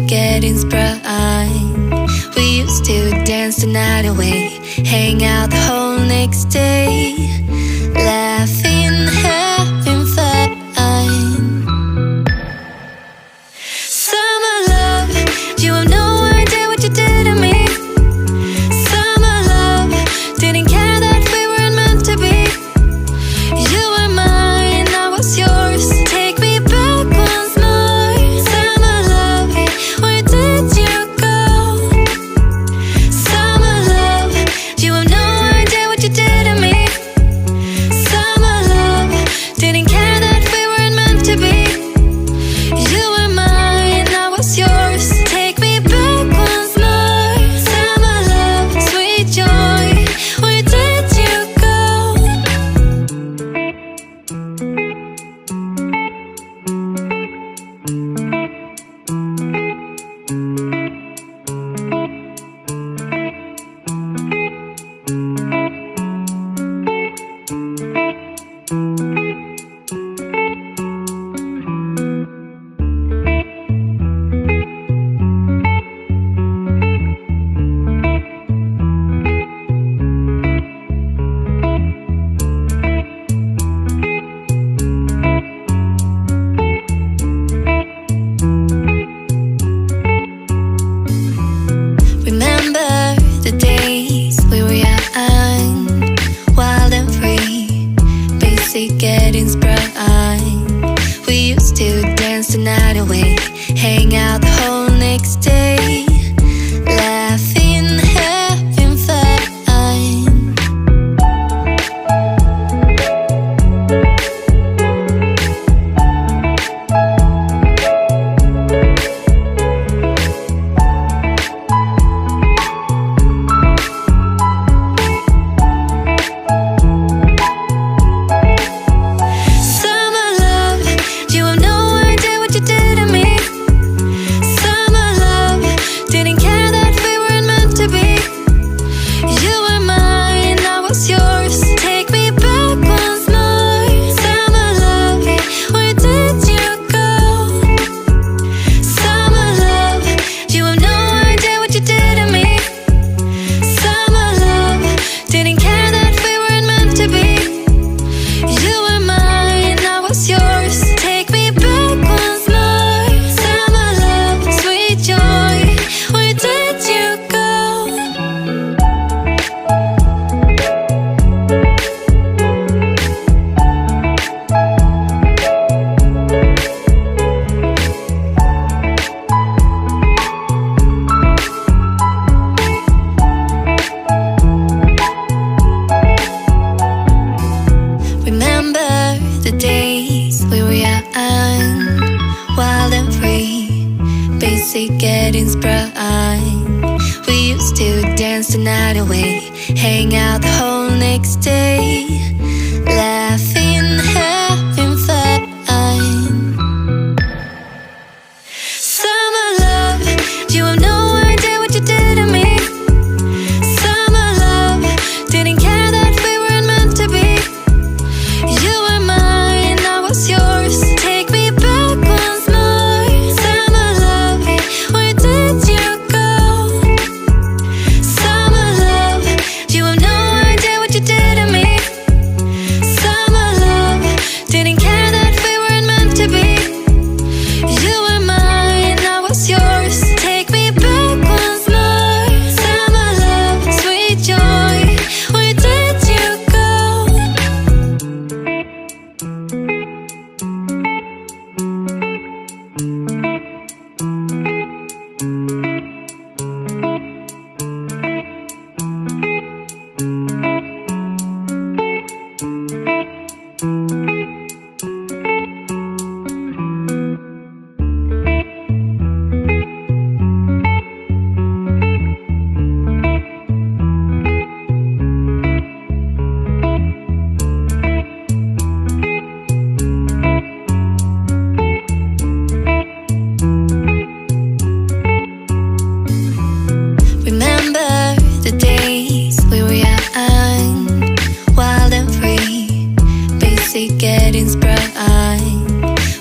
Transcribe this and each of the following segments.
getting sprung. We used to dance the night away, hang out the whole next day, laughing, having fun. Summer love, you have no idea what you did to me. Summer love, didn't care that we weren't meant to be. You were mine, I was yours. Take me back once more. Summer love, where did you go? Summer love, you have no idea what you did to me. Summer love, didn't care that we weren't meant to be. You were mine, I was yours. Take me back once more. Summer love, sweet joy, where did you go? Remember the days we were young, wild and free, basic getting sprung. We used to dance the night away, hang out the whole next day, laughing, having fun. Summer love, you have no idea what you did to me. Summer love, didn't care that we weren't meant to be. You were mine, I was yours. Take me back once more. Summer love, where did you go? Summer love, you have no idea what you did to me. Summer love, didn't care that we weren't meant to be. You were mine, I was yours. Take me back once more. Summer love, sweet joy, where did you go? Remember the days we were young, wild and free, basic getting sprung. We used to dance the night away, hang out the whole next day, laughing, having fun. Summer love, you have no idea what you did to me. Summer love, didn't care that we weren't meant to be. You were mine, I was yours. Take me back once more. Summer love, where did you go? Summer love, you have no idea what you did to me. Summer love, didn't care that we weren't meant to be. You were mine, I was yours. Take me back once more. Summer love, sweet joy, where did you go?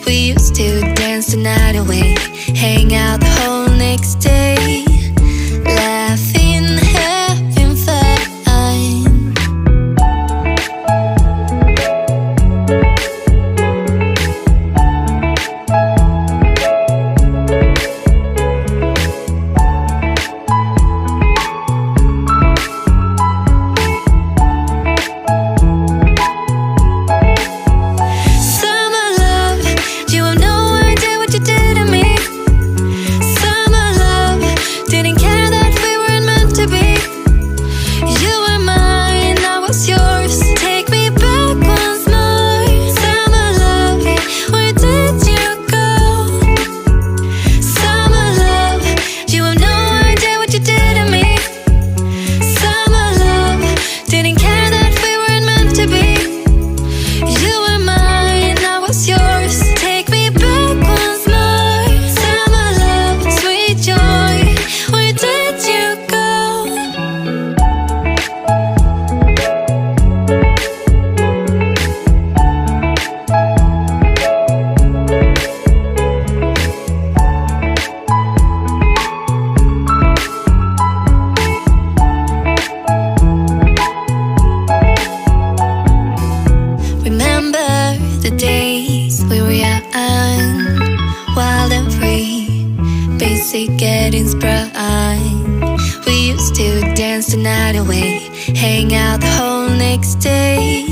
We used to dance the night away, hang out the whole night. next day, laughing, having fun. Summer love, you have no idea what you did to me. Summer love, didn't care that we weren't meant to be. You were mine, I was yours. Take me back once more. Summer love, where did you go? Summer love, you have no idea what you did to me. Summer love, didn't care that we weren't meant to be. You were mine, I was yours. Take me back once more. Summer love, sweet joy, where did you go? Remember the days we were young, wild and free, basic getting sprung. We used to dance the night away, hang out the whole next day.